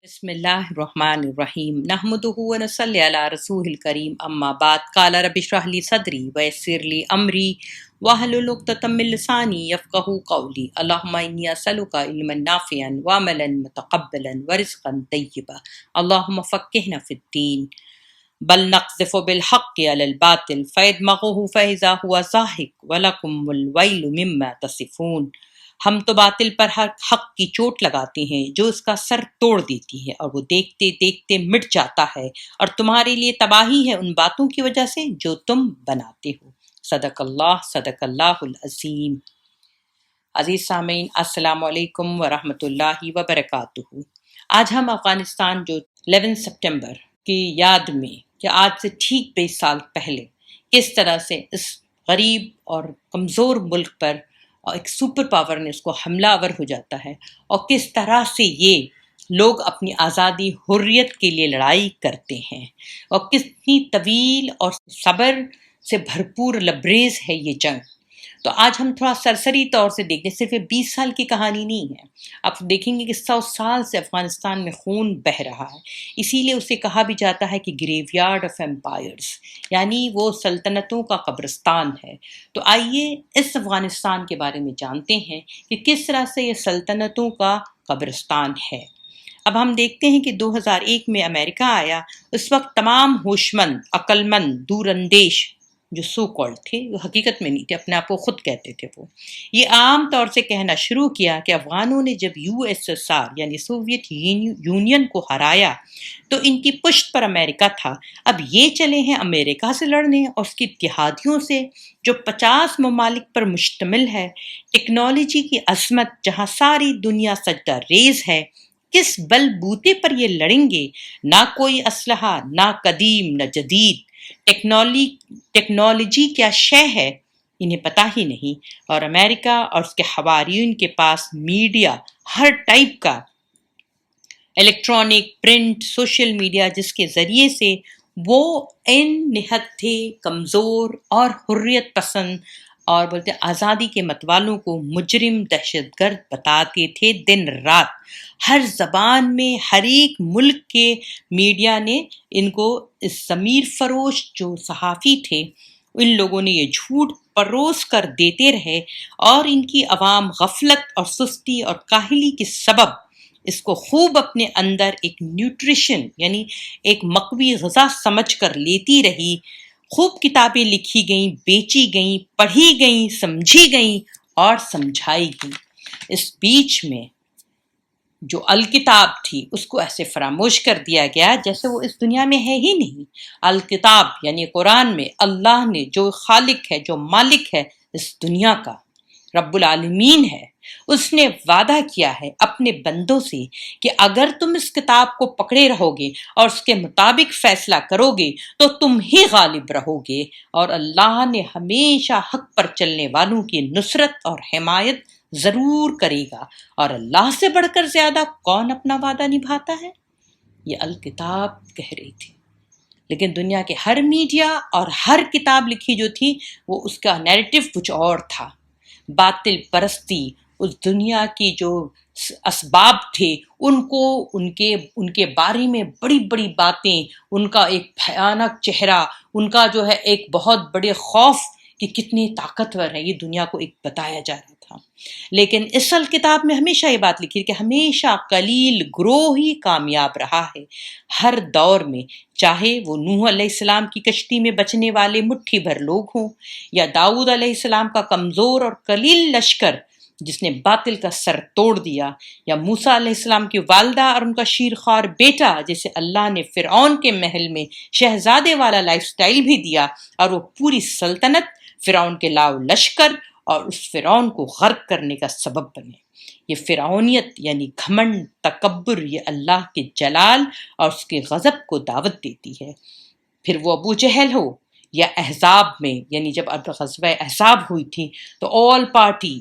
بسم اللہ الرحمن الرحیم نحمدہ ونصلی علی رسول الکریم اما بعد قال رب اشرح لی صدری ویسر لی امری واحلل عقدۃ من لسانی یفقہوا قولی اللہم انی اسألک علما نافعا وعملا متقبلا ورزقا طیبا اللہم فقہنا فی الدین بل نقذف بالحق علی الباطل فیدمغہ فاذا هو زاہق ولکم الویل مما تصفون۔ ہم تو باطل پر ہر حق کی چوٹ لگاتے ہیں جو اس کا سر توڑ دیتی ہے اور وہ دیکھتے دیکھتے مٹ جاتا ہے، اور تمہارے لیے تباہی ہے ان باتوں کی وجہ سے جو تم بناتے ہو۔ صدق اللہ العظیم۔ عزیز سامعین، السلام علیکم ورحمۃ اللہ وبرکاتہ۔ آج ہم افغانستان جو 11 سپٹمبر کی یاد میں کہ آج سے ٹھیک 20 سال پہلے کس طرح سے اس غریب اور کمزور ملک پر ایک سپر پاور نے اس کو حملہ آور ہو جاتا ہے، اور کس طرح سے یہ لوگ اپنی آزادی حریت کے لیے لڑائی کرتے ہیں، اور کتنی طویل اور صبر سے بھرپور لبریز ہے یہ جنگ۔ تو آج ہم تھوڑا سرسری طور سے دیکھیں، صرف 20 سال کی کہانی نہیں ہے، آپ دیکھیں گے کہ 100 سال سے افغانستان میں خون بہہ رہا ہے۔ اسی لیے اسے کہا بھی جاتا ہے کہ گریو یارڈ آف ایمپائرز، یعنی وہ سلطنتوں کا قبرستان ہے۔ تو آئیے اس افغانستان کے بارے میں جانتے ہیں کہ کس طرح سے یہ سلطنتوں کا قبرستان ہے۔ اب ہم دیکھتے ہیں کہ 2001 میں امریکہ آیا۔ اس وقت تمام ہوش مند، عقل مند، دور اندیش جو سو کالڈ تھے، وہ حقیقت میں نہیں تھے، اپنے آپ کو خود کہتے تھے، وہ یہ عام طور سے کہنا شروع کیا کہ افغانوں نے جب USSR یعنی سوویت یونین کو ہرایا تو ان کی پشت پر امریکہ تھا، اب یہ چلے ہیں امریکہ سے لڑنے اور اس کی اتحادیوں سے جو 50 ممالک پر مشتمل ہے۔ ٹیکنالوجی کی عظمت جہاں ساری دنیا سجدہ ریز ہے، کس بل بوتے پر یہ لڑیں گے؟ نہ کوئی اسلحہ، نہ قدیم نہ جدید، ٹیکنالوجی کیا شے ہے انہیں پتہ ہی نہیں، اور امریکہ اور اس کے حواریون کے پاس میڈیا ہر ٹائپ کا، الیکٹرانک، پرنٹ، سوشل میڈیا، جس کے ذریعے سے وہ نہایت تھے کمزور اور حریت پسند اور بولتے آزادی کے متوالوں کو مجرم، دہشت گرد بتاتے تھے دن رات۔ ہر زبان میں، ہر ایک ملک کے میڈیا نے ان کو، اس ضمیر فروش جو صحافی تھے، ان لوگوں نے یہ جھوٹ پروس کر دیتے رہے، اور ان کی عوام غفلت اور سستی اور کاہلی کے سبب اس کو خوب اپنے اندر ایک نیوٹریشن یعنی ایک مقوی غذا سمجھ کر لیتی رہی۔ خوب کتابیں لکھی گئیں، بیچی گئیں، پڑھی گئیں، سمجھی گئیں اور سمجھائی گئیں۔ اس بیچ میں جو الکتاب تھی اس کو ایسے فراموش کر دیا گیا جیسے وہ اس دنیا میں ہے ہی نہیں۔ الکتاب یعنی قرآن میں اللہ نے جو خالق ہے، جو مالک ہے اس دنیا کا، رب العالمین ہے، اس نے وعدہ کیا ہے اپنے بندوں سے کہ اگر تم اس کتاب کو پکڑے رہو گے اور اس کے مطابق فیصلہ کرو گے تو تم ہی غالب رہو گے، اور اللہ نے ہمیشہ حق پر چلنے والوں کی نصرت اور حمایت ضرور کرے گا، اور اللہ سے بڑھ کر زیادہ کون اپنا وعدہ نبھاتا ہے؟ یہ الکتاب کہہ رہی تھی۔ لیکن دنیا کے ہر میڈیا اور ہر کتاب لکھی جو تھی وہ اس کا نیریٹو کچھ اور تھا۔ باطل پرستی، اس دنیا کی جو اسباب تھے ان کو، ان کے بارے میں بڑی بڑی باتیں، ان کا ایک بھیانک چہرہ، ان کا جو ہے ایک بہت بڑے خوف کہ کتنے طاقتور ہے، یہ دنیا کو ایک بتایا جا رہا تھا۔ لیکن اس کتاب میں ہمیشہ یہ بات لکھی کہ ہمیشہ قلیل گروہ ہی کامیاب رہا ہے، ہر دور میں، چاہے وہ نوح علیہ السلام کی کشتی میں بچنے والے مٹھی بھر لوگ ہوں، یا داؤد علیہ السلام کا کمزور اور قلیل لشکر جس نے باطل کا سر توڑ دیا، یا موسیٰ علیہ السلام کی والدہ اور ان کا شیرخوار بیٹا جسے اللہ نے فرعون کے محل میں شہزادے والا لائف سٹائل بھی دیا، اور وہ پوری سلطنت فرعون کے لاؤ لشکر اور اس فرعون کو غرق کرنے کا سبب بنے۔ یہ فرعونیت یعنی گھمنڈ، تکبر، یہ اللہ کے جلال اور اس کے غضب کو دعوت دیتی ہے۔ پھر وہ ابو جہل ہو یا احزاب میں، یعنی جب غزوہ احزاب ہوئی تھی تو آل پارٹی،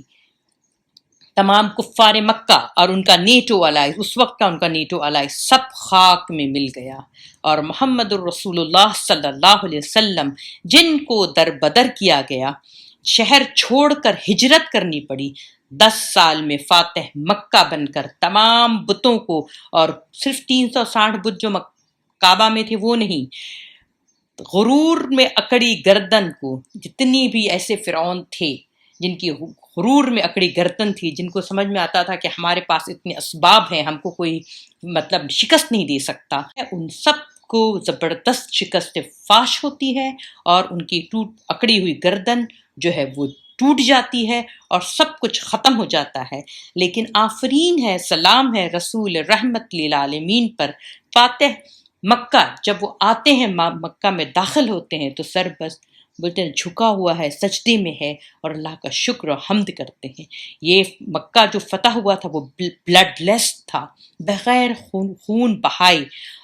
تمام کفار مکہ اور ان کا نیٹو الائز، اس وقت کا ان کا نیٹو الائز، سب خاک میں مل گیا، اور محمد الرسول اللہ صلی اللہ علیہ وسلم جن کو در بدر کیا گیا، شہر چھوڑ کر ہجرت کرنی پڑی، 10 سال میں فاتح مکہ بن کر تمام بتوں کو، اور صرف 360 بت جو کعبہ میں تھے وہ نہیں، غرور میں اکڑی گردن کو، جتنی بھی ایسے فرعون تھے جن کی غرور میں اکڑی گردن تھی، جن کو سمجھ میں آتا تھا کہ ہمارے پاس اتنے اسباب ہیں، ہم کو کوئی مطلب شکست نہیں دے سکتا، ان سب کو زبردست شکست فاش ہوتی ہے، اور ان کی اکڑی ہوئی گردن جو ہے وہ ٹوٹ جاتی ہے اور سب کچھ ختم ہو جاتا ہے۔ لیکن آفرین ہے، سلام ہے رسول رحمت للعالمین پر، فاتح مکہ جب وہ آتے ہیں، مکہ میں داخل ہوتے ہیں تو سر بس بولتے ہیں جھکا ہوا ہے، سجدے میں ہے، اور اللہ کا شکر و حمد کرتے ہیں۔ یہ مکہ جو فتح ہوا تھا وہ بلڈ لیس تھا، بغیر خون بہائے،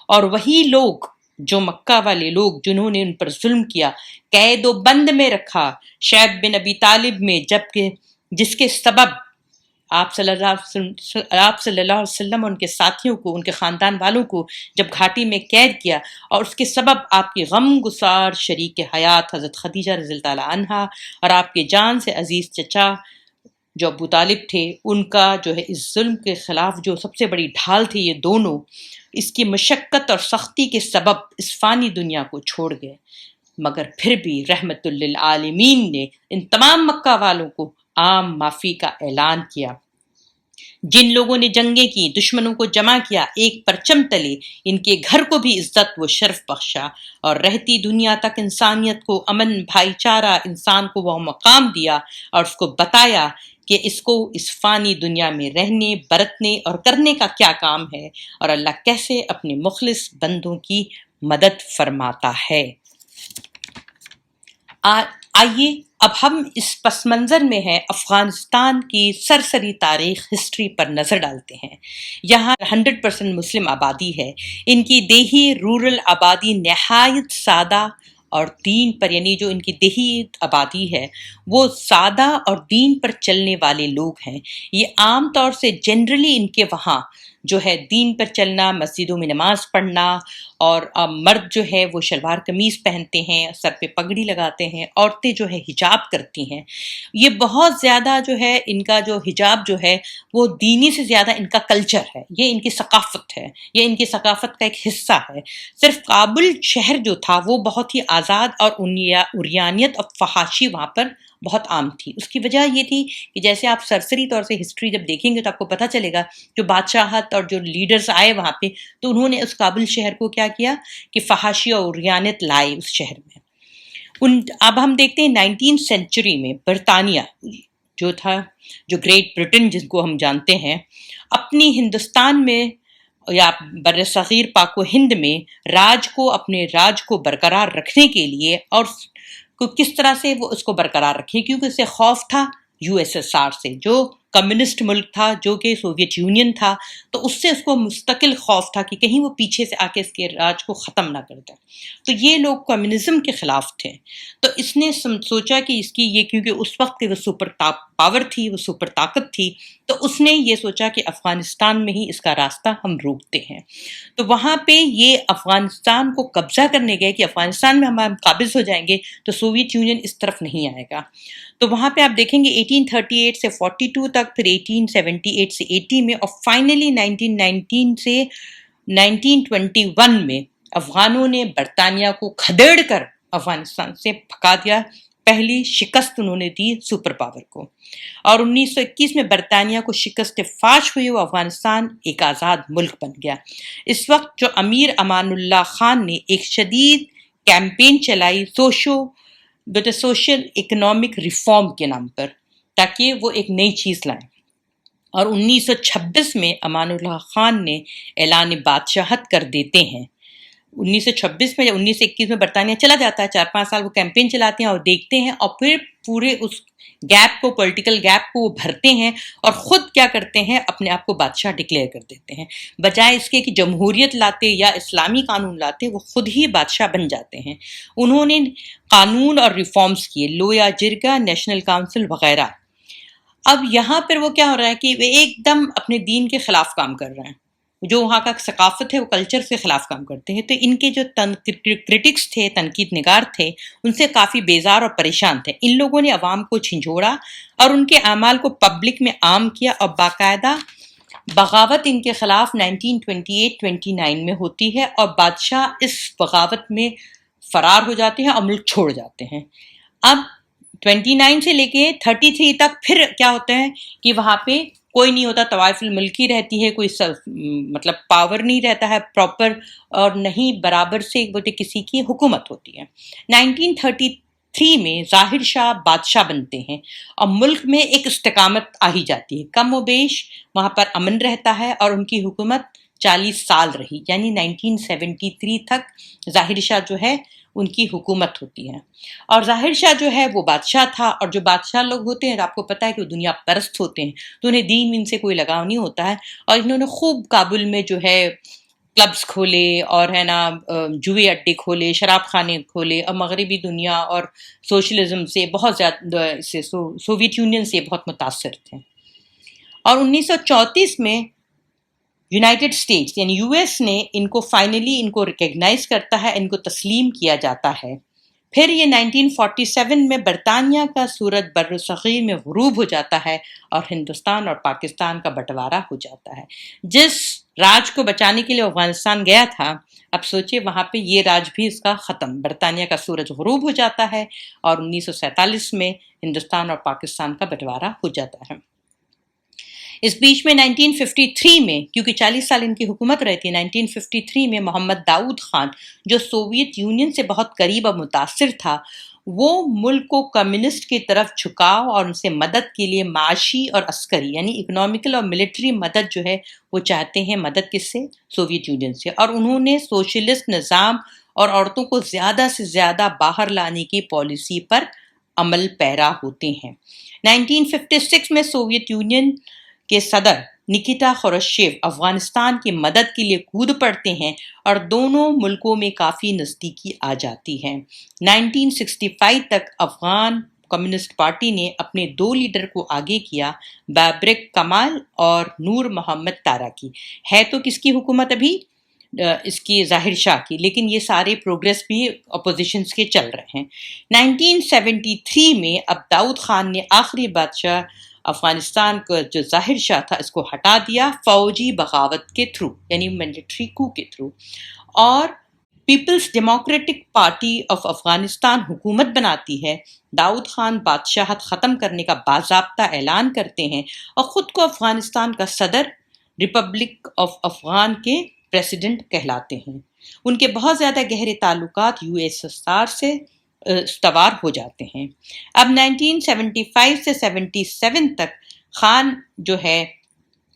اور وہی لوگ جو مکہ والے لوگ جنہوں نے ان پر ظلم کیا، قید و بند میں رکھا، شعیب بن ابی طالب میں، جبکہ جس کے سبب آپ صلی اللہ علیہ وسلم ان کے ساتھیوں کو، ان کے خاندان والوں کو جب گھاٹی میں قید کیا، اور اس کے سبب آپ کی غم گسار شریک حیات حضرت خدیجہ رضی اللہ تعالی عنہا اور آپ کے جان سے عزیز چچا جو ابو طالب تھے، ان کا جو ہے اس ظلم کے خلاف جو سب سے بڑی ڈھال تھی، یہ دونوں اس کی مشقت اور سختی کے سبب اس فانی دنیا کو چھوڑ گئے، مگر پھر بھی رحمت للعالمین نے ان تمام مکہ والوں کو عام معافی کا اعلان کیا۔ جن لوگوں نے جنگیں کی، دشمنوں کو جمع کیا، ایک پرچم تلے، ان کے گھر کو بھی عزت و شرف بخشا، اور رہتی دنیا تک انسانیت کو امن، بھائی چارہ، انسان کو وہ مقام دیا، اور اس کو بتایا کہ اس کو اس فانی دنیا میں رہنے، برتنے اور کرنے کا کیا کام ہے، اور اللہ کیسے اپنے مخلص بندوں کی مدد فرماتا ہے۔ آئیے اب ہم اس پس منظر میں ہے افغانستان کی سرسری تاریخ، ہسٹری پر نظر ڈالتے ہیں۔ یہاں 100% مسلم آبادی ہے۔ ان کی دیہی رورل آبادی نہایت سادہ اور دین پر، یعنی جو ان کی دیہی آبادی ہے وہ سادہ اور دین پر چلنے والے لوگ ہیں۔ یہ عام طور سے جنرلی ان کے وہاں جو ہے دین پر چلنا، مسجدوں میں نماز پڑھنا، اور مرد جو ہے وہ شلوار قمیض پہنتے ہیں، سر پہ پگڑی لگاتے ہیں، عورتیں جو ہے حجاب کرتی ہیں۔ یہ بہت زیادہ جو ہے ان کا جو حجاب جو ہے وہ دینی سے زیادہ ان کا کلچر ہے، یہ ان کی ثقافت ہے، یہ ان کی ثقافت کا ایک حصہ ہے۔ صرف کابل شہر جو تھا وہ بہت ہی آزاد، اور عریانیت اور فحاشی وہاں پر بہت عام تھی۔ اس کی وجہ یہ تھی کہ جیسے آپ سرسری طور سے ہسٹری جب دیکھیں گے تو آپ کو پتہ چلے گا جو بادشاہت اور جو لیڈرز آئے وہاں پہ تو انہوں نے اس کابل شہر کو کیا کیا کہ فحاشی اور عریانیت لائے اس شہر میں۔ اب ہم دیکھتے ہیں 19 سینچری میں برطانیہ جو تھا، جو گریٹ برٹن جس کو ہم جانتے ہیں، اپنی ہندوستان میں یا بر صغیر پاک و ہند میں اپنے راج کو برقرار رکھنے کے لیے، اور کس طرح سے وہ اس کو برقرار رکھے، کیونکہ اسے خوف تھا یو ایس ایس آر سے، جو کمیونسٹ ملک تھا، جو کہ سوویت یونین تھا، تو اس سے اس کو مستقل خوف تھا کہ کہیں وہ پیچھے سے آ کے اس کے راج کو ختم نہ کر دیں۔ تو یہ لوگ کمیونزم کے خلاف تھے، تو اس نے سوچا کہ اس کی یہ، کیونکہ اس وقت کی وہ سپر پاور تھی، وہ سپر طاقت تھی، تو اس نے یہ سوچا کہ افغانستان میں ہی اس کا راستہ ہم روکتے ہیں۔ تو وہاں پہ یہ افغانستان کو قبضہ کرنے گئے کہ افغانستان میں ہم قابض ہو جائیں گے تو سوویت یونین اس طرف نہیں آئے گا۔ تو وہاں پہ آپ دیکھیں گے 1838 سے 42 تک، پھر 1878 سے 80 میں، اور فائنلی 1919 سے 1921 میں افغانوں نے برطانیہ کو کھدیڑ کر افغانستان سے پھکا دیا۔ پہلی شکست انہوں نے دی سپر پاور کو، اور 1921 میں برطانیہ کو شکست فاش ہوئی، وہ افغانستان ایک آزاد ملک بن گیا۔ اس وقت جو امیر امان اللہ خان نے ایک شدید کیمپین چلائی سوشل اکنامک ریفارم کے نام پر، تاکہ وہ ایک نئی چیز لائیں، اور 1926 میں امان اللہ خان نے اعلان بادشاہت کر دیتے ہیں۔ 1926 میں یا 1921 میں برطانیہ چلا جاتا ہے، 4-5 سال وہ کیمپین چلاتے ہیں اور دیکھتے ہیں، اور پھر پورے اس گیپ کو، پولیٹیکل گیپ کو وہ بھرتے ہیں، اور خود کیا کرتے ہیں، اپنے آپ کو بادشاہ ڈکلیئر کر دیتے ہیں۔ بجائے اس کے کہ جمہوریت لاتے یا اسلامی قانون لاتے، وہ خود ہی بادشاہ بن جاتے ہیں۔ انہوں نے قانون اور ریفارمز کیے، لویا جرگا، نیشنل کونسل وغیرہ۔ اب یہاں پر وہ کیا ہو رہا ہے کہ وہ ایک دم اپنے دین کے خلاف کام کر رہے ہیں۔ جو وہاں کا ثقافت ہے وہ کلچر سے خلاف کام کرتے ہیں. تو ان کے جو کرٹکس تھے، تنقید نگار تھے، ان سے کافی بیزار اور پریشان تھے. ان لوگوں نے عوام کو جھنجھوڑا اور ان کے اعمال کو پبلک میں عام کیا اور باقاعدہ بغاوت ان کے خلاف 1928-29 میں ہوتی ہے اور بادشاہ اس بغاوت میں فرار ہو جاتے ہیں اور ملک چھوڑ جاتے ہیں. اب 29 سے لے کے 33 تک پھر کیا ہوتا ہے کہ وہاں پہ کوئی نہیں ہوتا، طوائف الملکی رہتی ہے، کوئی مطلب پاور نہیں رہتا ہے پراپر، اور نہیں برابر سے بولتے کسی کی حکومت ہوتی ہے. 1933 میں ظاہر شاہ بادشاہ بنتے ہیں اور ملک میں ایک استقامت آ ہی جاتی ہے. کم و بیش وہاں پر امن رہتا ہے اور ان کی حکومت 40 سال رہی، یعنی 1973 تک ظاہر شاہ جو ہے ان کی حکومت ہوتی ہے. اور ظاہر شاہ جو ہے وہ بادشاہ تھا، اور جو بادشاہ لوگ ہوتے ہیں آپ کو پتہ ہے کہ وہ دنیا پرست ہوتے ہیں، تو انہیں دین وین سے کوئی لگاؤ نہیں ہوتا ہے. اور انہوں نے خوب کابل میں جو ہے کلبز کھولے اور ہے نا جوئے اڈے کھولے، شراب خانے کھولے، اور مغربی دنیا اور سوشلزم سے بہت زیادہ سوویت یونین سے بہت متاثر تھے. اور 1934 میں یونائٹڈ اسٹیٹس یعنی یو ایس نے ان کو فائنلی ان کو ریکگنائز کرتا ہے، ان کو تسلیم کیا جاتا ہے. پھر یہ 1947 میں برطانیہ کا سورج بر صغیر میں غروب ہو جاتا ہے اور ہندوستان اور پاکستان کا بٹوارا ہو جاتا ہے. جس راج کو بچانے کے لیے افغانستان گیا تھا، اب سوچے وہاں پہ یہ راج بھی اس کا ختم، برطانیہ کا سورج غروب ہو جاتا ہے اور 1947 میں ہندوستان اور پاکستان کا بٹوارا ہو جاتا ہے. اس بیچ میں 1953 میں، کیونکہ 40 سال ان کی حکومت رہی تھی، 1953 میں محمد داؤد خان جو سوویت یونین سے بہت قریب اور متاثر تھا، وہ ملک کو کمیونسٹ کی طرف جھکاؤ اور ان سے مدد کے لیے معاشی اور عسکری یعنی اکنامیکل اور ملٹری مدد جو ہے وہ چاہتے ہیں. مدد کس سے؟ سوویت یونین سے. اور انہوں نے سوشلسٹ نظام اور عورتوں کو زیادہ سے زیادہ باہر لانے کی پالیسی پر عمل پیرا ہوتے ہیں. 1956 میں سوویت یونین کے صدر نکیتا خروشچیو افغانستان کی مدد کے لیے کود پڑتے ہیں اور دونوں ملکوں میں کافی نزدیکی آ جاتی ہے. 1965 تک افغان کمیونسٹ پارٹی نے اپنے 2 لیڈر کو آگے کیا، بابرک کمال اور نور محمد تاراکی. ہے تو کس کی حکومت ابھی؟ اس کی ظاہر شاہ کی، لیکن یہ سارے پروگریس بھی اپوزیشنز کے چل رہے ہیں. 1973 میں اب داؤد خان نے آخری بادشاہ افغانستان کا جو ظاہر شاہ تھا اس کو ہٹا دیا فوجی بغاوت کے تھرو، یعنی ملٹری کو کے تھرو، اور People's Democratic Party of Afghanistan حکومت بناتی ہے. داؤد خان بادشاہت ختم کرنے کا باضابطہ اعلان کرتے ہیں اور خود کو افغانستان کا صدر، ریپبلک آف افغان کے پریزیڈنٹ کہلاتے ہیں. ان کے بہت زیادہ گہرے تعلقات یو ایس ایس آر سے استوار ہو جاتے ہیں. اب 1975 سے 77 تک خان جو ہے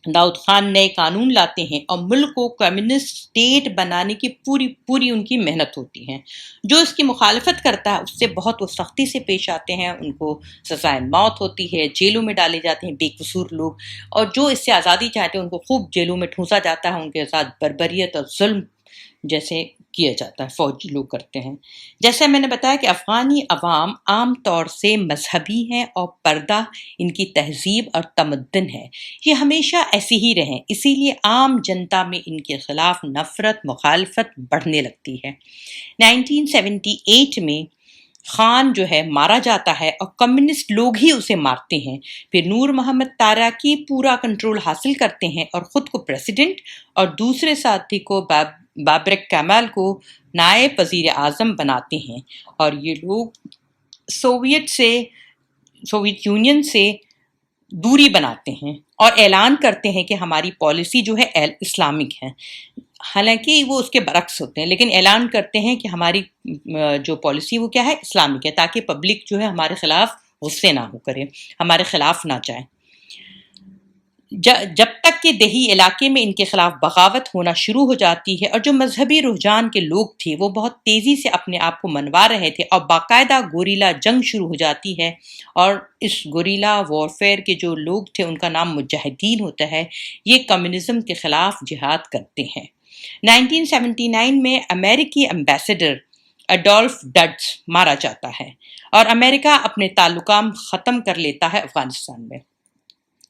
داؤد خان نئے قانون لاتے ہیں اور ملک کو کمیونسٹ اسٹیٹ بنانے کی پوری ان کی محنت ہوتی ہے. جو اس کی مخالفت کرتا ہے اس سے بہت وہ سختی سے پیش آتے ہیں، ان کو سزائے موت ہوتی ہے، جیلوں میں ڈالے جاتے ہیں بے قصور لوگ، اور جو اس سے آزادی چاہتے ہیں ان کو خوب جیلوں میں ٹھونسا جاتا ہے، ان کے ساتھ بربریت اور ظلم جیسے کیا جاتا ہے، فوجی لوگ کرتے ہیں. جیسے میں نے بتایا کہ افغانی عوام عام طور سے مذہبی ہیں اور پردہ ان کی تہذیب اور تمدن ہے. یہ ہمیشہ ایسے ہی رہیں، اسی لیے عام جنتا میں ان کے خلاف نفرت مخالفت بڑھنے لگتی ہے. 1978 میں خان جو ہے مارا جاتا ہے اور کمیونسٹ لوگ ہی اسے مارتے ہیں. پھر نور محمد تاراکی پورا کنٹرول حاصل کرتے ہیں اور خود کو پریزیڈنٹ اور دوسرے ساتھی کو بابرک کمال کو نائب وزیر اعظم بناتے ہیں، اور یہ لوگ سوویت یونین سے دوری بناتے ہیں اور اعلان کرتے ہیں کہ ہماری پالیسی جو ہے اسلامک ہے. حالانکہ وہ اس کے برعکس ہوتے ہیں، لیکن اعلان کرتے ہیں کہ ہماری جو پالیسی وہ کیا ہے، اسلامک ہے، تاکہ پبلک جو ہے ہمارے خلاف غصے نہ ہو کرے، ہمارے خلاف نہ جائے. جب تک کہ دیہی علاقے میں ان کے خلاف بغاوت ہونا شروع ہو جاتی ہے اور جو مذہبی رجحان کے لوگ تھے وہ بہت تیزی سے اپنے آپ کو منوا رہے تھے اور باقاعدہ گوریلا جنگ شروع ہو جاتی ہے، اور اس گوریلا وارفیئر کے جو لوگ تھے ان کا نام مجاہدین ہوتا ہے. یہ کمیونزم کے خلاف جہاد کرتے ہیں. 1979 میں امریکی ایمبیسڈر اڈولف ڈڈز مارا جاتا ہے اور امریکہ اپنے تعلقات ختم کر لیتا ہے افغانستان میں.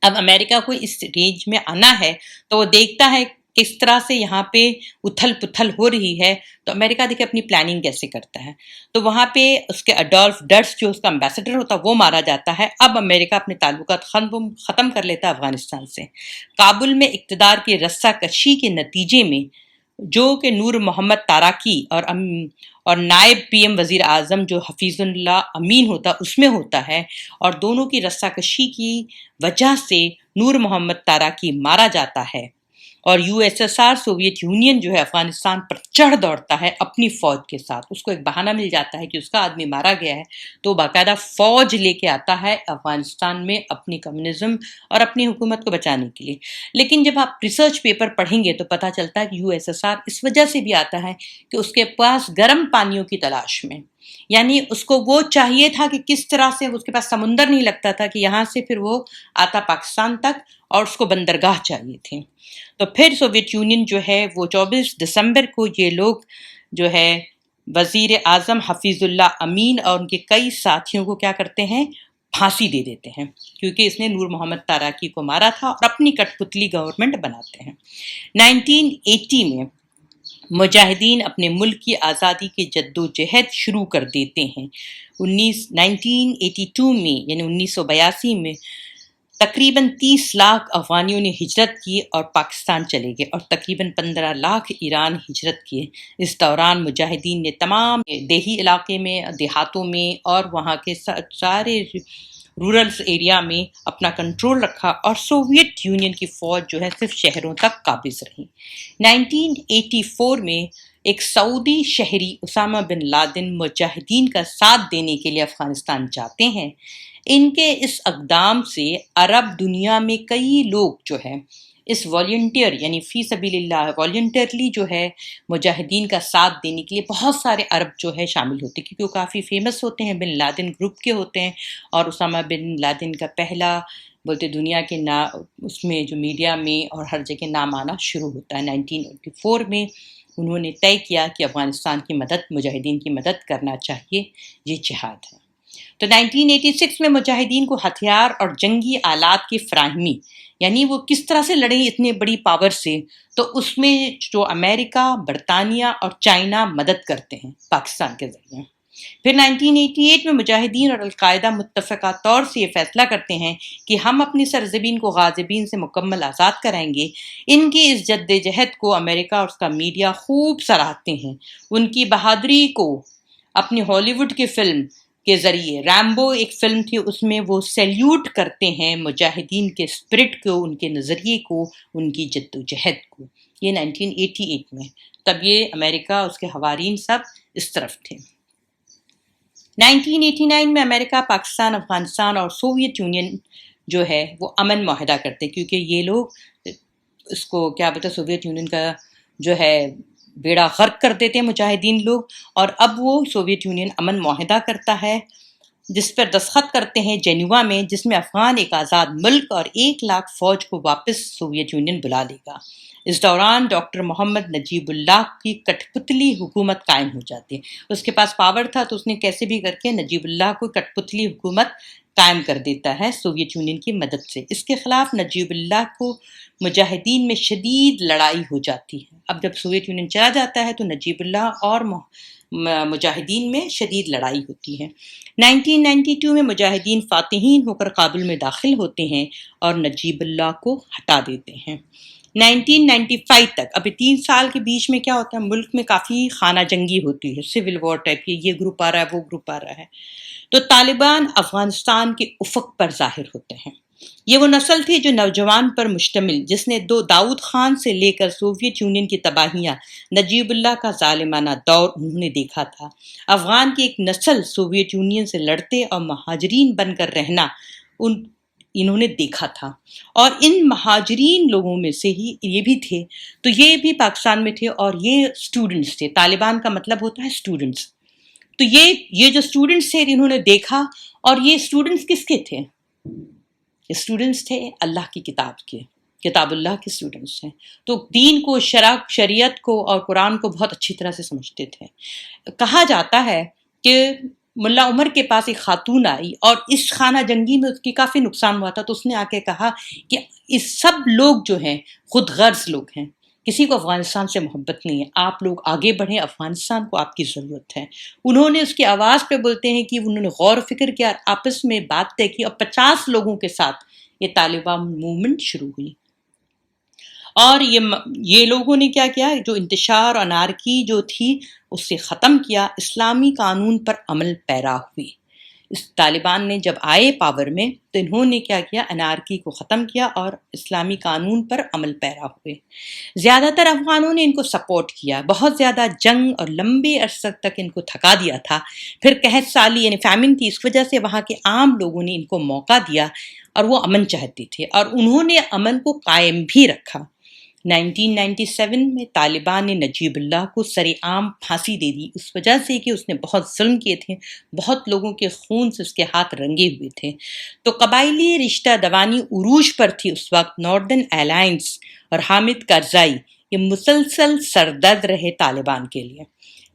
اب امریکہ کو اس رینج میں آنا ہے تو وہ دیکھتا ہے کس طرح سے یہاں پہ اتھل پتھل ہو رہی ہے، تو امریکہ دیکھے اپنی پلاننگ کیسے کرتا ہے. تو وہاں پہ اس کے اڈولف ڈٹس جو اس کا امبیسڈر ہوتا ہے وہ مارا جاتا ہے. اب امریکہ اپنے تعلقات ختم کر لیتا ہے افغانستان سے. کابل میں اقتدار کی رسہ کشی کے نتیجے میں جو کہ نور محمد تاراکی اور نائب پی ایم وزیر اعظم جو حفیظ اللہ امین ہوتا اس میں ہوتا ہے، اور دونوں کی رسہ کشی کی وجہ سے نور محمد تاراکی مارا جاتا ہے، اور U S S R Soviet union جو ہے افغانستان پر چڑھ دوڑتا ہے اپنی فوج کے ساتھ. اس کو ایک بہانہ مل جاتا ہے کہ اس کا آدمی مارا گیا ہے، تو باقاعدہ فوج لے کے آتا ہے افغانستان میں اپنی کمیونزم اور اپنی حکومت کو بچانے کے لیے. لیکن جب آپ ریسرچ پیپر پڑھیں گے تو پتہ چلتا ہے کہ یو ایس ایس آر اس وجہ سے بھی آتا ہے کہ اس کے پاس گرم پانیوں کی تلاش میں، یعنی اس کو وہ چاہیے تھا کہ کس طرح سے، اس کے پاس سمندر نہیں لگتا تھا کہ یہاں سے پھر وہ آتا پاکستان تک، اور اس کو بندرگاہ چاہیے تھے. تو پھر سوویت یونین جو ہے وہ 24 دسمبر کو یہ لوگ جو ہے وزیر اعظم حفیظ اللہ امین اور ان کے کئی ساتھیوں کو کیا کرتے ہیں، پھانسی دے دیتے ہیں، کیونکہ اس نے نور محمد تاراکی کو مارا تھا، اور اپنی کٹ پتلی گورنمنٹ بناتے ہیں. 1980 میں مجاہدین اپنے ملک کی آزادی کی جد و جہد شروع کر دیتے ہیں. 1982 میں یعنی 1982 میں تقریباً 30 لاکھ افغانیوں نے ہجرت کی اور پاکستان چلے گئے، اور تقریباً 15 لاکھ ایران ہجرت کیے. اس دوران مجاہدین نے تمام دیہی علاقے میں، دیہاتوں میں اور وہاں کے سارے رورلز ایریا میں اپنا کنٹرول رکھا، اور سوویت یونین کی فوج جو ہے صرف شہروں تک قابض رہی. 1984 میں ایک سعودی شہری اسامہ بن لادن مجاہدین کا ساتھ دینے کے لیے افغانستان جاتے ہیں. ان کے اس اقدام سے عرب دنیا میں کئی لوگ جو ہے اس والنٹیئر یعنی فی سبیل اللہ والنٹیئرلی جو ہے مجاہدین کا ساتھ دینے کے لیے بہت سارے عرب جو ہے شامل ہوتے ہیں، کیونکہ وہ کافی فیمس ہوتے ہیں، بن لادن گروپ کے ہوتے ہیں. اور اسامہ بن لادن کا پہلا بولتے دنیا کے اس میں جو میڈیا میں اور ہر جگہ نام آنا شروع ہوتا ہے. 1984 میں انہوں نے طے کیا کہ افغانستان کی مدد، مجاہدین کی مدد کرنا چاہیے، یہ جہاد ہے. تو 1986 میں مجاہدین کو ہتھیار اور جنگی آلات کی فراہمی، یعنی وہ کس طرح سے لڑیں اتنے بڑی پاور سے، تو اس میں جو امریکہ، برطانیہ اور چائنا مدد کرتے ہیں پاکستان کے ذریعے. پھر 1988 میں مجاہدین اور القاعدہ متفقہ طور سے یہ فیصلہ کرتے ہیں کہ ہم اپنی سرزمین کو غازبین سے مکمل آزاد کرائیں گے. ان کی اس جد جہد کو امریکہ اور اس کا میڈیا خوب سراہتے ہیں. ان کی بہادری کو اپنی ہالی ووڈ کی فلم کے ذریعے، ریمبو ایک فلم تھی، اس میں وہ سیلیوٹ کرتے ہیں مجاہدین کے اسپرٹ کو، ان کے نظریے کو، ان کی جد و جہد کو. یہ 1988 میں، تب یہ امریکہ، اس کے حوارین سب اس طرف تھے. 1989 میں امریکہ، پاکستان، افغانستان اور سوویت یونین جو ہے وہ امن معاہدہ کرتے، کیونکہ یہ لوگ اس کو کیا بولتے سوویت یونین کا جو ہے بیڑا غرق کر دیتے ہیں مجاہدین لوگ. اور اب وہ سوویت یونین امن معاہدہ کرتا ہے جس پر دستخط کرتے ہیں جنیوا میں، جس میں افغان ایک آزاد ملک اور 1 لاکھ فوج کو واپس سوویت یونین بلا لے گا. اس دوران ڈاکٹر محمد نجیب اللہ کی کٹ پتلی حکومت قائم ہو جاتی ہے. اس کے پاس پاور تھا تو اس نے کیسے بھی کر کے نجیب اللہ کو کٹ پتلی حکومت قائم کر دیتا ہے سوویت یونین کی مدد سے. اس کے خلاف نجیب اللہ کو مجاہدین میں شدید لڑائی ہو جاتی ہے. اب جب سوویت یونین چلا جاتا ہے تو نجیب اللہ اور مجاہدین میں شدید لڑائی ہوتی ہے. 1992 میں مجاہدین فاتحین ہو کر کابل میں داخل ہوتے ہیں اور نجیب اللہ کو ہٹا دیتے ہیں. 1995 تک، ابھی 3 سال کے بیچ میں کیا ہوتا ہے، ملک میں کافی خانہ جنگی ہوتی ہے، سول وار ٹائپ کی، یہ گروپ آ رہا ہے، وہ گروپ آ رہا ہے. تو طالبان افغانستان کے افق پر ظاہر ہوتے ہیں. یہ وہ نسل تھی جو نوجوان پر مشتمل، جس نے داؤد خان سے لے کر سوویت یونین کی تباہیاں، نجیب اللہ کا ظالمانہ دور انہوں نے دیکھا تھا. افغان کی ایک نسل سوویت یونین سے لڑتے اور مہاجرین بن کر رہنا انہوں نے دیکھا تھا. اور ان مہاجرین لوگوں میں سے ہی یہ بھی تھے، تو یہ بھی پاکستان میں تھے، اور یہ اسٹوڈنٹس تھے. طالبان کا مطلب ہوتا ہے اسٹوڈنٹس. تو یہ جو اسٹوڈنٹس تھے انہوں نے دیکھا، اور یہ اسٹوڈنٹس کس کے تھے؟ اسٹوڈنٹس تھے اللہ کی کتاب کے، کتاب اللہ کے اسٹوڈنٹس ہیں. تو دین کو، شریعت کو اور قرآن کو بہت اچھی طرح سے سمجھتے تھے. کہا جاتا ہے کہ ملا عمر کے پاس ایک خاتون آئی اور اس خانہ جنگی میں اس کی کافی نقصان ہوا تھا، تو اس نے آ کے کہا کہ اس سب لوگ جو ہیں خود غرض لوگ ہیں، کسی کو افغانستان سے محبت نہیں ہے. آپ لوگ آگے بڑھیں، افغانستان کو آپ کی ضرورت ہے. انہوں نے اس کی آواز پہ بولتے ہیں کہ انہوں نے غور و فکر کیا، آپس میں بات طے کی اور 50 لوگوں کے ساتھ یہ طالبان موومنٹ شروع ہوئی. اور یہ لوگوں نے کیا کیا، جو انتشار اور انارکی جو تھی اس سے ختم کیا، اسلامی قانون پر عمل پیرا ہوئی. اس طالبان نے جب آئے پاور میں تو انہوں نے کیا کیا، انارکی کو ختم کیا اور اسلامی قانون پر عمل پیرا ہوئے. زیادہ تر افغانوں نے ان کو سپورٹ کیا، بہت زیادہ جنگ اور لمبے عرصے تک ان کو تھکا دیا تھا. پھر قحط سالی یعنی فیمن تھی، اس وجہ سے وہاں کے عام لوگوں نے ان کو موقع دیا اور وہ امن چاہتے تھے اور انہوں نے امن کو قائم بھی رکھا. 1997 میں طالبان نے نجیب اللہ کو سرعام پھانسی دے دی، اس وجہ سے کہ اس نے بہت ظلم کیے تھے، بہت لوگوں کے خون سے اس کے ہاتھ رنگے ہوئے تھے. تو قبائلی رشتہ دوانی عروج پر تھی اس وقت. ناردرن الائنس اور حامد کرزائی یہ مسلسل سردرد رہے طالبان کے لیے.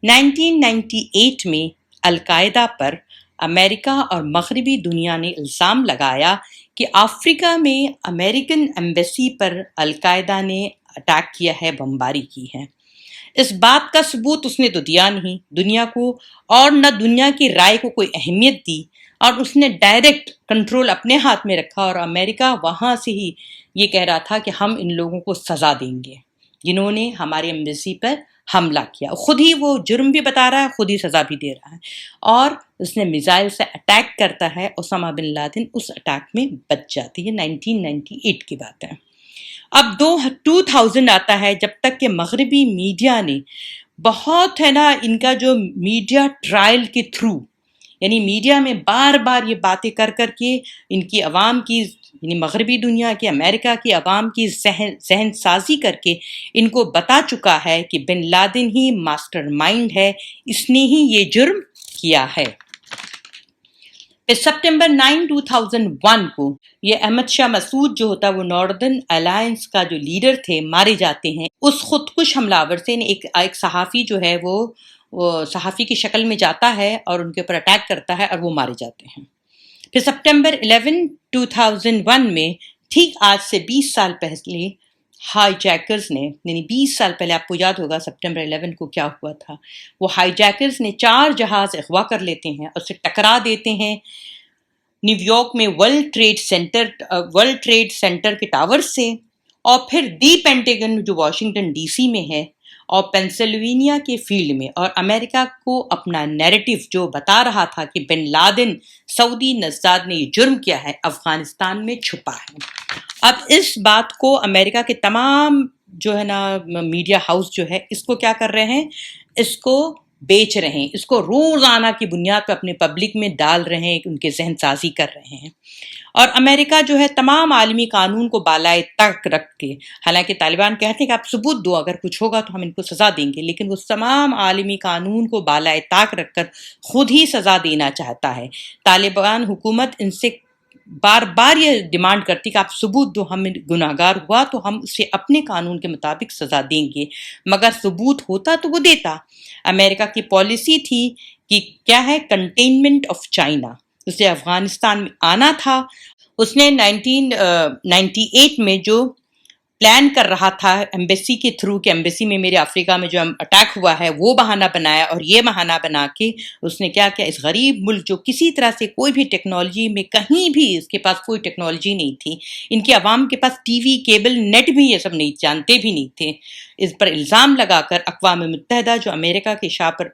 1998 میں القاعدہ پر امریکہ اور مغربی دنیا نے الزام لگایا کہ افریقہ میں امریکن ایمبیسی پر القاعدہ نے اٹیک کیا ہے، بمباری کی ہے. اس بات کا ثبوت اس نے تو دیا نہیں دنیا کو، اور نہ دنیا کی رائے کو کوئی اہمیت دی، اور اس نے ڈائریکٹ کنٹرول اپنے ہاتھ میں رکھا اور امریکہ وہاں سے ہی یہ کہہ رہا تھا کہ ہم ان لوگوں کو سزا دیں گے جنہوں نے ہماری ایمبیسی پر حملہ کیا. خود ہی وہ جرم بھی بتا رہا ہے، خود ہی سزا بھی دے رہا ہے. اور اس نے میزائل سے اٹیک کرتا ہے. اسامہ بن لادن اس اٹیک میں بچ جاتی ہے. 1998 کی بات ہے. اب 2000 آتا ہے، جب تک کہ مغربی میڈیا نے بہت ان کا جو میڈیا ٹرائل کے تھرو، یعنی میڈیا میں بار بار یہ باتیں کر کے ان کی عوام کی، یعنی مغربی دنیا کی، امریکہ کی عوام کی ذہن سازی کر کے ان کو بتا چکا ہے کہ بن لادن ہی ماسٹر مائنڈ ہے، اس نے ہی یہ جرم کیا ہے. پھر سپٹمبر 9 2001 کو یہ احمد شاہ مسعود جو ہوتا ہے، وہ ناردرن الائنس کا جو لیڈر تھے، مارے جاتے ہیں. اس خودکش حملہ آور سے ایک صحافی جو ہے وہ صحافی کی شکل میں جاتا ہے اور ان کے اوپر اٹیک کرتا ہے اور وہ مارے جاتے ہیں. پھر سپٹمبر 11 2001 میں، ٹھیک آج سے 20 سال پہلے، ہائی جیکرز نے، یعنی 20 سال پہلے، آپ کو یاد ہوگا سپٹمبر 11 کو کیا ہوا تھا. وہ ہائی جیکرز نے 4 جہاز اغوا کر لیتے ہیں اور اسے ٹکرا دیتے ہیں نیو یارک میں ورلڈ ٹریڈ سینٹر کے ٹاور سے، اور پھر دی پینٹاگن جو واشنگٹن ڈی سی میں ہے، اور پینسلوینیا کے فیلڈ میں. اور امریکہ کو اپنا نیریٹو جو بتا رہا تھا کہ بن لادن سعودی نژاد نے یہ جرم کیا ہے، افغانستان میں چھپا ہے. اب اس بات کو امریکہ کے تمام جو ہے نا میڈیا ہاؤس جو ہے، اس کو کیا کر رہے ہیں، اس کو بیچ رہے ہیں، اس کو روزانہ کی بنیاد پہ اپنے پبلک میں ڈال رہے ہیں، ان کے ذہن سازی کر رہے ہیں. اور امریکہ جو ہے تمام عالمی قانون کو بالائے طاق رکھ کے، حالانکہ طالبان کہتے ہیں کہ آپ ثبوت دو، اگر کچھ ہوگا تو ہم ان کو سزا دیں گے، لیکن وہ تمام عالمی قانون کو بالائے طاق رکھ کر خود ہی سزا دینا چاہتا ہے. طالبان حکومت ان سے بار بار یہ ڈیمانڈ کرتی کہ آپ ثبوت دو، ہم گناہگار ہوا تو ہم اسے اپنے قانون کے مطابق سزا دیں گے، مگر ثبوت ہوتا تو وہ دیتا. امریکہ کی پالیسی تھی کہ کیا ہے، کنٹینمنٹ آف چائنا. اسے افغانستان میں آنا تھا. اس نے 1998 میں جو پلان کر رہا تھا ایمبیسی کے تھرو کہ ایمبیسی میں میرے افریقہ میں جو اٹیک ہوا ہے، وہ بہانہ بنایا، اور یہ بہانہ بنا کے اس نے کیا کیا، اس غریب ملک جو کسی طرح سے کوئی بھی ٹیکنالوجی میں کہیں بھی اس کے پاس کوئی ٹیکنالوجی نہیں تھی، ان کی عوام کے پاس ٹی وی، کیبل، نیٹ بھی یہ سب نہیں جانتے بھی نہیں تھے، اس پر الزام لگا کر اقوام متحدہ جو امریکہ کے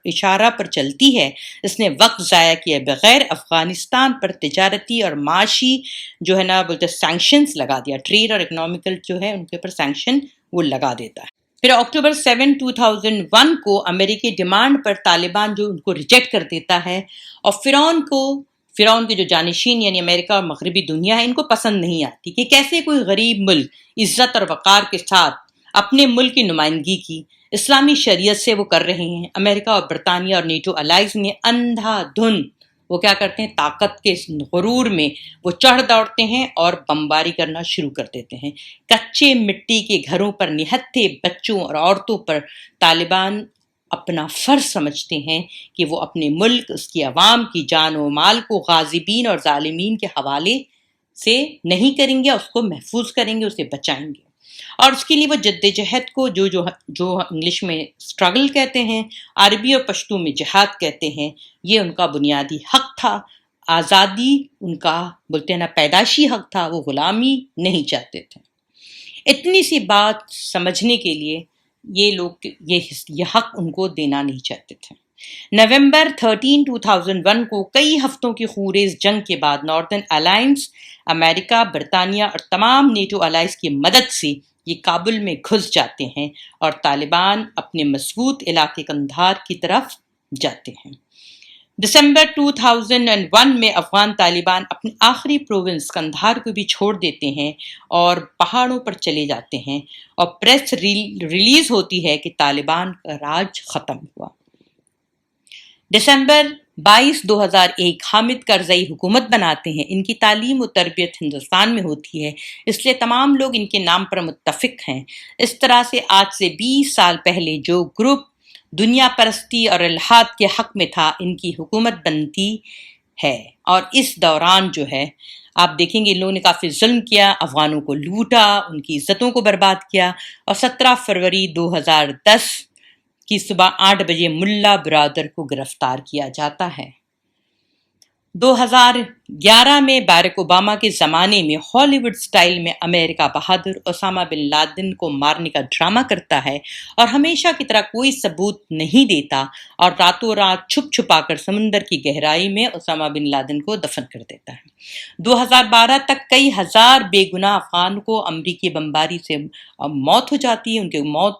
اشارہ پر چلتی ہے، اس نے وقت ضائع کیا بغیر افغانستان پر تجارتی اور معاشی جو ہے نا بولتے سینکشنز لگا دیا. ٹریڈ اور اکنامیکل جو ہے ان کے اوپر سینکشن وہ لگا دیتا ہے. پھر اکتوبر 7 2001 کو امریکی ڈیمانڈ پر طالبان جو ان کو ریجیکٹ کر دیتا ہے، اور فرعون کے جو جانشین یعنی امریکہ اور مغربی دنیا ہے، ان کو پسند نہیں آتی کہ کیسے کوئی غریب ملک عزت اور وقار کے ساتھ اپنے ملک کی نمائندگی کی اسلامی شریعت سے وہ کر رہے ہیں. امریکہ اور برطانیہ اور نیٹو الائز نے اندھا دھن وہ کیا کرتے ہیں، طاقت کے غرور میں وہ چڑھ دوڑتے ہیں اور بمباری کرنا شروع کر دیتے ہیں. کچے مٹی کے گھروں پر نہتے بچوں اور عورتوں پر طالبان اپنا فرض سمجھتے ہیں کہ وہ اپنے ملک، اس کی عوام کی جان و مال کو غاصبین اور ظالمین کے حوالے سے نہیں کریں گے، اس کو محفوظ کریں گے، اسے بچائیں گے. اور اس کے لیے وہ جدوجہد کو جو انگلش میں اسٹرگل کہتے ہیں، عربی اور پشتو میں جہاد کہتے ہیں، یہ ان کا بنیادی حق تھا۔ آزادی ان کا بولتے ہیں نا پیدائشی حق تھا، وہ غلامی نہیں چاہتے تھے۔ اتنی سی بات سمجھنے کے لیے یہ لوگ یہ حق ان کو دینا نہیں چاہتے تھے۔ نومبر 13، 2001 کو کئی ہفتوں کی خونریز جنگ کے بعد ناردرن الائنس، امریکہ، برطانیہ اور تمام نیٹو الائز کی مدد سے یہ کابل میں گھس جاتے ہیں اور طالبان اپنے مضبوط علاقے قندھار کی طرف جاتے ہیں۔ دسمبر 2001 میں افغان طالبان اپنی آخری پروونس قندھار کو بھی چھوڑ دیتے ہیں اور پہاڑوں پر چلے جاتے ہیں، اور پریس ریلیز ہوتی ہے کہ طالبان کا راج ختم ہوا۔ دسمبر 22، 2001 حامد کرزئی حکومت بناتے ہیں۔ ان کی تعلیم و تربیت ہندوستان میں ہوتی ہے، اس لیے تمام لوگ ان کے نام پر متفق ہیں۔ اس طرح سے آج سے 20 سال پہلے جو گروپ دنیا پرستی اور الحاد کے حق میں تھا، ان کی حکومت بنتی ہے۔ اور اس دوران جو ہے آپ دیکھیں گے ان لوگوں نے کافی ظلم کیا، افغانوں کو لوٹا، ان کی عزتوں کو برباد کیا، اور 17 فروری 2010 کی صبح 8 بجے ملا برادر کو گرفتار کیا جاتا ہے۔ 2011 میں باراک اوباما کے زمانے میں ہالی ووڈ سٹائل میں امریکہ بہادر اسامہ بن لادن کو مارنے کا ڈرامہ کرتا ہے اور ہمیشہ کی طرح کوئی ثبوت نہیں دیتا، اور راتوں رات چھپ چھپا کر سمندر کی گہرائی میں اسامہ بن لادن کو دفن کر دیتا ہے۔ 2012 تک کئی ہزار بے گناہ افغان کو امریکی بمباری سے موت ہو جاتی ہے، ان کے موت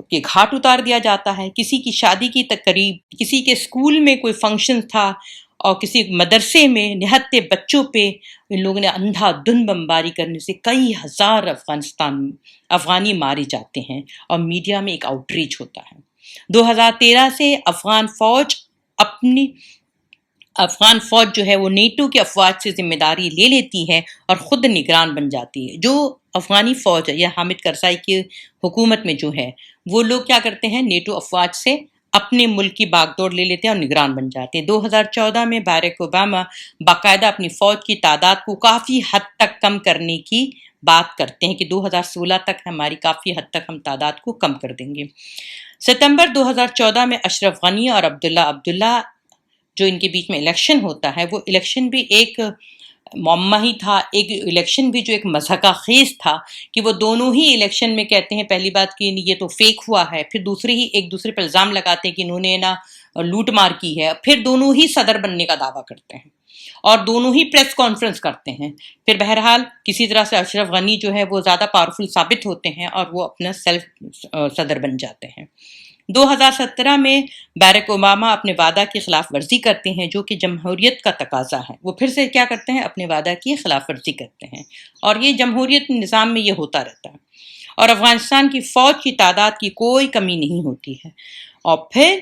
کے گھاٹ اتار دیا جاتا ہے۔ کسی کی شادی کی تقریب، کسی کے اسکول میں کوئی فنکشن تھا، اور کسی مدرسے میں نہتے بچوں پہ ان لوگوں نے اندھا دھند بمباری کرنے سے کئی ہزار افغانی مارے جاتے ہیں، اور میڈیا میں ایک آؤٹ ریچ ہوتا ہے۔ 2013 سے افغان فوج جو ہے وہ نیٹو کی افواج سے ذمہ داری لے لیتی ہے اور خود نگران بن جاتی ہے۔ جو افغانی فوج ہے یا حامد کرزئی کی حکومت میں جو ہے وہ لوگ کیا کرتے ہیں، نیٹو افواج سے اپنے ملک کی باغ دوڑ لے لیتے ہیں اور نگران بن جاتے ہیں۔ 2014 میں باراک اوباما باقاعدہ اپنی فوج کی تعداد کو کافی حد تک کم کرنے کی بات کرتے ہیں کہ 2016 تک ہماری کافی حد تک ہم تعداد کو کم کر دیں گے۔ ستمبر 2014 میں اشرف غنی اور عبداللہ جو ان کے بیچ میں الیکشن ہوتا ہے، وہ الیکشن بھی ایک معمہ ہی تھا، ایک الیکشن بھی جو ایک مضحکہ خیز تھا کہ وہ دونوں ہی الیکشن میں کہتے ہیں پہلی بات کہ یہ تو فیک ہوا ہے، پھر دوسرے ہی ایک دوسرے پر الزام لگاتے ہیں کہ انہوں نے نا لوٹ مار کی ہے، پھر دونوں ہی صدر بننے کا دعویٰ کرتے ہیں اور دونوں ہی پریس کانفرنس کرتے ہیں۔ پھر بہرحال کسی طرح سے اشرف غنی جو ہے وہ زیادہ پاورفل ثابت ہوتے ہیں اور وہ اپنا سیلف صدر بن جاتے ہیں۔ 2017 میں باراک اوباما اپنے وعدہ کی خلاف ورزی کرتے ہیں جو کہ جمہوریت کا تقاضا ہے، وہ پھر سے کیا کرتے ہیں، اپنے وعدہ کی خلاف ورزی کرتے ہیں، اور یہ جمہوریت نظام میں یہ ہوتا رہتا ہے، اور افغانستان کی فوج کی تعداد کی کوئی کمی نہیں ہوتی ہے۔ اور پھر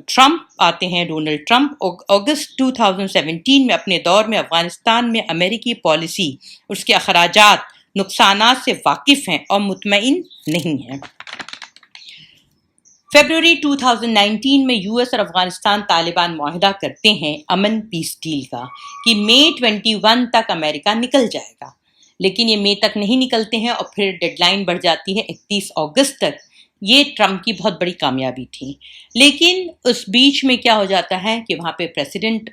ٹرمپ آتے ہیں، ڈونلڈ ٹرمپ اگست 2017 میں اپنے دور میں افغانستان میں امریکی پالیسی، اس کے اخراجات، نقصانات سے واقف ہیں اور مطمئن نہیں ہیں۔ فروری 2019 میں یو ایس اور افغانستان طالبان معاہدہ کرتے ہیں امن پیس ڈیل کا کہ مئی 21 تک امریکہ نکل جائے گا، لیکن یہ مئی تک نہیں نکلتے ہیں اور پھر ڈیڈ لائن بڑھ جاتی ہے 31 اگست تک۔ یہ ٹرمپ کی بہت بڑی کامیابی تھی، لیکن اس بیچ میں کیا ہو جاتا ہے کہ وہاں پہ پریزیڈنٹ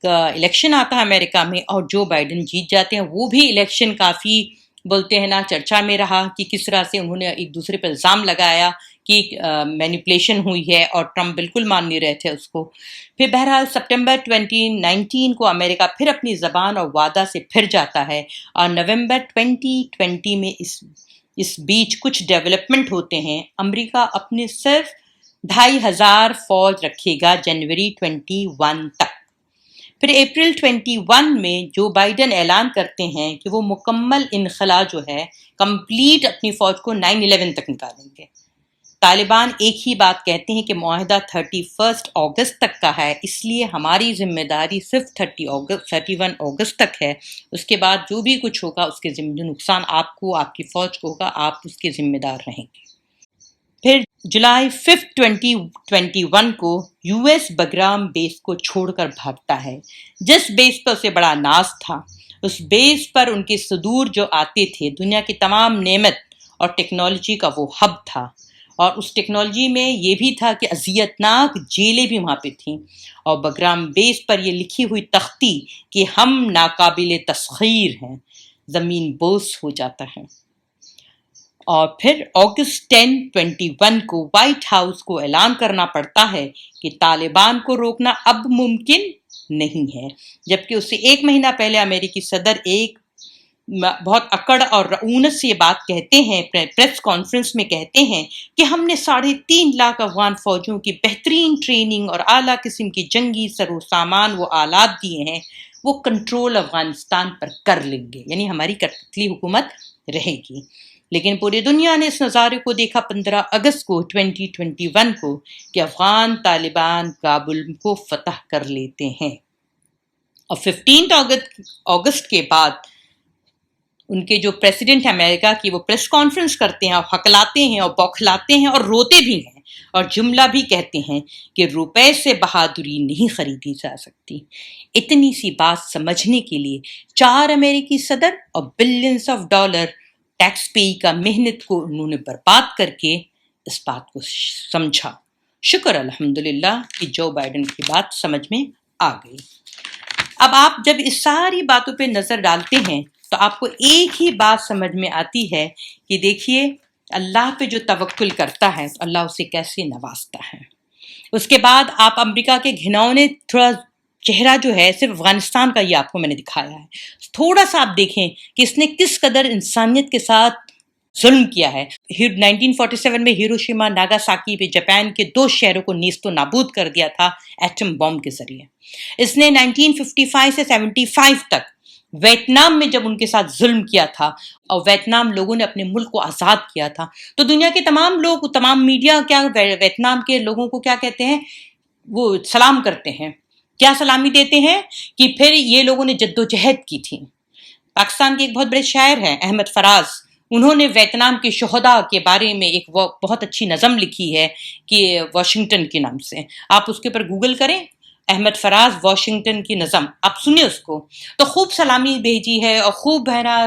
کا الیکشن آتا ہے امریکہ میں، اور جو بائیڈن جیت جاتے ہیں۔ وہ بھی الیکشن کافی بولتے ہیں نا چرچا میں رہا کہ کس طرح سے انہوں نے ایک دوسرے پر الزام لگایا کہ مینیپولیشن ہوئی ہے، اور ٹرمپ بالکل مان نہیں رہے تھے اس کو۔ پھر بہرحال سپٹمبر 2019 کو امریکہ پھر اپنی زبان اور وعدہ سے پھر جاتا ہے، اور نومبر 2020 میں اس بیچ کچھ ڈیولپمنٹ ہوتے ہیں۔ امریکہ اپنے صرف 2500 فوج رکھے گا جنوری 21 تک۔ پھر اپریل 21 میں جو بائیڈن اعلان کرتے ہیں کہ وہ مکمل انخلا جو ہے کمپلیٹ اپنی فوج کو 9/11 تک نکالیں گے۔ طالبان ایک ہی بات کہتے ہیں کہ معاہدہ 31 اگست تک کا ہے، اس لیے ہماری ذمہ داری صرف 31 اگست تک ہے، اس کے بعد جو بھی کچھ ہوگا اس کے نقصان آپ کو، آپ کی فوج کو ہوگا، آپ اس کے ذمہ دار رہیں گے۔ پھر جولائی 5، 2021 کو US بگرام بیس کو چھوڑ کر بھاگتا ہے، جس بیس پر اسے بڑا ناز تھا، اس بیس پر ان کے صدور جو آتے تھے، دنیا کی تمام نعمت اور ٹیکنالوجی کا وہ ہب تھا، اور اس ٹیکنالوجی میں یہ بھی تھا کہ اذیتناک جیلیں بھی وہاں پہ تھیں، اور بگرام بیس پر یہ لکھی ہوئی تختی کہ ہم ناقابل تسخیر ہیں زمین بوس ہو جاتا ہے۔ اور پھر اگست 10، 21 کو وائٹ ہاؤس کو اعلان کرنا پڑتا ہے کہ طالبان کو روکنا اب ممکن نہیں ہے، جبکہ اس سے ایک مہینہ پہلے امریکی صدر ایک بہت اکڑ اور رعونت سے یہ بات کہتے ہیں، پریس کانفرنس میں کہتے ہیں کہ ہم نے 3.5 لاکھ افغان فوجیوں کی بہترین ٹریننگ اور اعلیٰ قسم کی جنگی سر و سامان وہ آلات دیے ہیں، وہ کنٹرول افغانستان پر کر لیں گے، یعنی ہماری کٹپتلی حکومت رہے گی۔ لیکن پوری دنیا نے اس نظارے کو دیکھا 15 اگست کو 2021 کو کہ افغان طالبان کابل کو فتح کر لیتے ہیں، اور 15 اگست کے بعد ان کے جو پریزیڈنٹ امریکہ کی وہ پریس کانفرنس کرتے ہیں اور ہکلاتے ہیں اور بوکھلاتے ہیں اور روتے بھی ہیں، اور جملہ بھی کہتے ہیں کہ روپے سے بہادری نہیں خریدی جا سکتی۔ اتنی سی بات سمجھنے کے لیے 4 امریکی صدر اور billions of dollar tax pay کا محنت کو انہوں نے برباد کر کے اس بات کو سمجھا۔ شکر الحمدللہ کہ جو بائیڈن کی بات سمجھ میں آ گئی۔ اب آپ جب اس ساری باتوں پہ نظر ڈالتے ہیں تو آپ کو ایک ہی بات سمجھ میں آتی ہے کہ دیکھیے اللہ پہ جو توکل کرتا ہے اللہ اسے کیسے نوازتا ہے۔ اس کے بعد آپ امریکہ کے گھناؤنے تھوڑا چہرہ جو ہے صرف افغانستان کا یہ آپ کو میں نے دکھایا ہے، تھوڑا سا آپ دیکھیں کہ اس نے کس قدر انسانیت کے ساتھ ظلم کیا ہے۔ 1947 میں ہیروشیما ناگاساکی پہ جاپان کے 2 شہروں کو نیست و نابود کر دیا تھا ایٹم بم کے ذریعے۔ اس نے 1955 سے 75 تک ویتنام میں جب ان کے ساتھ ظلم کیا تھا اور ویتنام لوگوں نے اپنے ملک کو آزاد کیا تھا، تو دنیا کے تمام لوگ، تمام میڈیا کیا ویتنام کے لوگوں کو کیا کہتے ہیں؟ وہ سلام کرتے ہیں۔ کیا سلامی دیتے ہیں؟ کہ پھر یہ لوگوں نے جدوجہد کی تھی۔ پاکستان کے ایک بہت بڑے شاعر ہیں احمد فراز، انہوں نے ویتنام کے شہداء کے بارے میں ایک بہت اچھی نظم لکھی ہے کہ واشنگٹن کے نام سے، آپ اس کے اوپر گوگل کریں، احمد فراز واشنگٹن کی نظم، آپ سنیں اس کو، تو خوب سلامی بھیجی ہے اور خوب ہے نا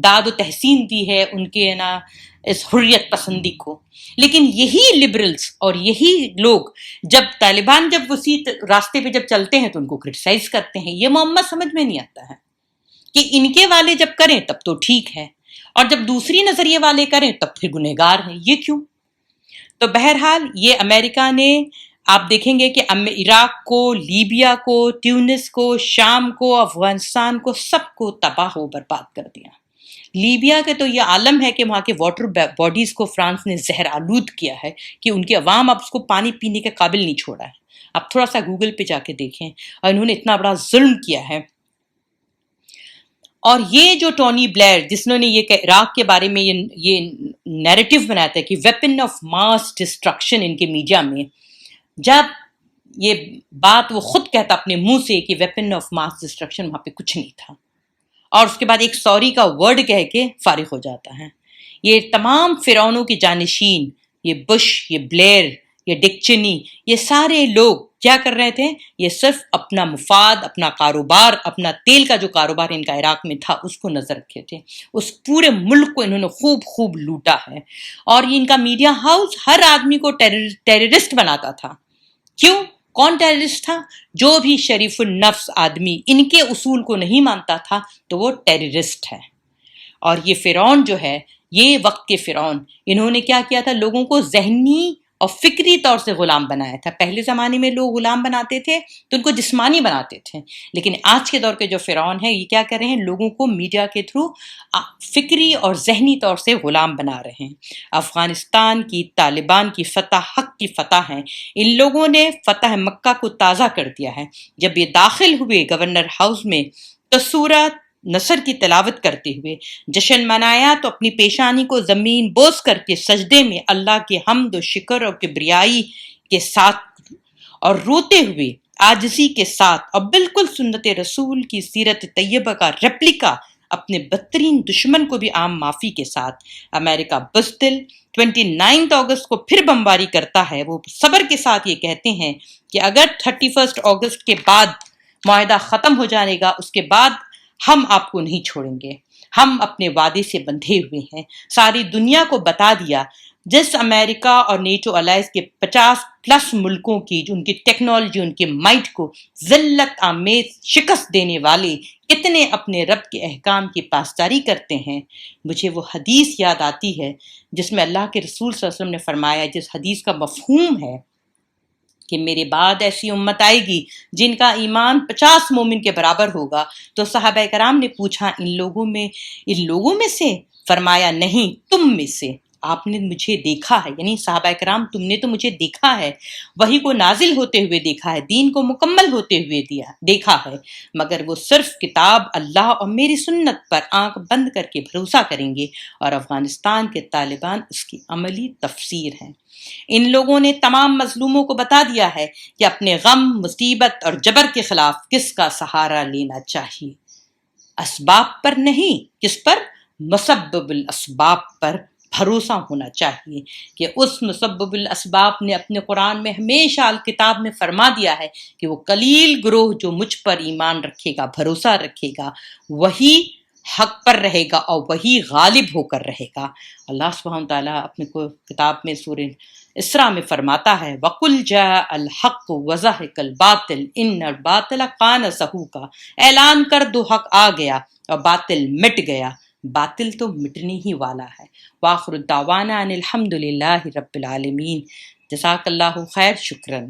داد و تحسین دی ہے ان کے نا اس حریت پسندی کو۔ لیکن یہی لبرلز اور یہی لوگ جب طالبان جب اسی راستے پہ جب چلتے ہیں تو ان کو کرٹیسائز کرتے ہیں۔ یہ محمد سمجھ میں نہیں آتا ہے کہ ان کے والے جب کریں تب تو ٹھیک ہے، اور جب دوسری نظریے والے کریں تب پھر گنہگار ہیں، یہ کیوں؟ تو بہرحال یہ امریکہ نے، آپ دیکھیں گے کہ عراق کو، لیبیا کو، تیونس کو، شام کو، افغانستان کو، سب کو تباہ و برباد کر دیا۔ لیبیا کے تو یہ عالم ہے کہ وہاں کے واٹر باڈیز کو فرانس نے زہر آلود کیا ہے کہ ان کے عوام اب اس کو پانی پینے کے قابل نہیں چھوڑا ہے۔ آپ تھوڑا سا گوگل پہ جا کے دیکھیں، اور انہوں نے اتنا بڑا ظلم کیا ہے۔ اور یہ جو ٹونی بلیئر جس نے یہ عراق کے بارے میں یہ نیریٹو بنایا تھا کہ ویپن آف ماس ڈسٹرکشن ان کے میڈیا میں، جب یہ بات وہ خود کہتا اپنے منہ سے کہ ویپن آف ماس ڈسٹرکشن وہاں پہ کچھ نہیں تھا، اور اس کے بعد ایک سوری کا ورڈ کہہ کے فارغ ہو جاتا ہے۔ یہ تمام فرعونوں کی جانشین، یہ بش، یہ بلیئر، یہ ڈک چینی، یہ سارے لوگ کیا کر رہے تھے؟ یہ صرف اپنا مفاد، اپنا کاروبار، اپنا تیل کا جو کاروبار ان کا عراق میں تھا اس کو نظر رکھے تھے۔ اس پورے ملک کو انہوں نے خوب لوٹا ہے، اور یہ ان کا میڈیا ہاؤس ہر آدمی کو ٹیررسٹ بناتا تھا۔ کیوں؟ کون ٹیررسٹ تھا؟ جو بھی شریف النفس آدمی ان کے اصول کو نہیں مانتا تھا تو وہ ٹیررسٹ ہے۔ اور یہ فرعون جو ہے، یہ وقت کے فرعون، انہوں نے کیا کیا تھا؟ لوگوں کو ذہنی اور فکری طور سے غلام بنایا تھا۔ پہلے زمانے میں لوگ غلام بناتے تھے تو ان کو جسمانی بناتے تھے، لیکن آج کے دور کے جو فرعون ہے یہ کیا کر رہے ہیں؟ لوگوں کو میڈیا کے تھرو فکری اور ذہنی طور سے غلام بنا رہے ہیں۔ افغانستان کی طالبان کی فتح حق کی فتح ہے۔ ان لوگوں نے فتح مکہ کو تازہ کر دیا ہے۔ جب یہ داخل ہوئے گورنر ہاؤس میں تو سورۃ نصر کی تلاوت کرتے ہوئے جشن منایا، تو اپنی پیشانی کو زمین بوس کر کے سجدے میں اللہ کے حمد و شکر اور کبریائی کے ساتھ اور روتے ہوئے عاجزی کے ساتھ اور بالکل سنت رسول کی سیرت طیبہ کا ریپلیکا اپنے بدترین دشمن کو بھی عام معافی کے ساتھ امریکہ بزدل 29 اگست کو پھر بمباری کرتا ہے۔ وہ صبر کے ساتھ یہ کہتے ہیں کہ اگر 31 اگست کے بعد معاہدہ ختم ہو جائے گا، اس کے بعد ہم آپ کو نہیں چھوڑیں گے، ہم اپنے وعدے سے بندھے ہوئے ہیں۔ ساری دنیا کو بتا دیا، جس امریکہ اور نیٹو الائنس کے 50+ ملکوں کی جو ان کی ٹیکنالوجی، ان کے مائٹ کو ذلت آمیز شکست دینے والے اتنے اپنے رب کے احکام کی پاسداری کرتے ہیں۔ مجھے وہ حدیث یاد آتی ہے جس میں اللہ کے رسول صلی اللہ علیہ وسلم نے فرمایا، جس حدیث کا مفہوم ہے کہ میرے بعد ایسی امت آئے گی جن کا ایمان 50 مومن کے برابر ہوگا۔ تو صحابہ کرام نے پوچھا ان لوگوں میں سے؟ فرمایا نہیں، تم میں سے۔ آپ نے مجھے دیکھا ہے، یعنی صحابہ کرام تم نے تو مجھے دیکھا ہے، وحی کو نازل ہوتے ہوئے دیکھا ہے، دین کو مکمل ہوتے ہوئے دیکھا ہے، مگر وہ صرف کتاب اللہ اور میری سنت پر آنکھ بند کر کے بھروسہ کریں گے، اور افغانستان کے طالبان اس کی عملی تفسیر ہیں۔ ان لوگوں نے تمام مظلوموں کو بتا دیا ہے کہ اپنے غم، مصیبت اور جبر کے خلاف کس کا سہارا لینا چاہیے، اسباب پر نہیں، کس پر؟ مسبب الاسباب پر بھروسہ ہونا چاہیے، کہ اس مسبب الاسباب نے اپنے قرآن میں ہمیشہ الکتاب میں فرما دیا ہے کہ وہ قلیل گروہ جو مجھ پر ایمان رکھے گا، بھروسہ رکھے گا، وہی حق پر رہے گا اور وہی غالب ہو کر رہے گا۔ اللہ سبحانہ تعالیٰ اپنے کتاب میں سورہ اسراء میں فرماتا ہے وَقُلْ جَاءَ الْحَقُّ وَزَهَقَ الْبَاطِلُ إِنَّ الْبَاطِلَ كَانَ زَهُوقًا، اعلان کر دو حق آ گیا اور باطل مٹ گیا، باطل تو مٹنے ہی والا ہے۔ وآخر الدعوانا ان الحمد للہ رب العالمین۔ جزاک اللہ خیر، شکراً۔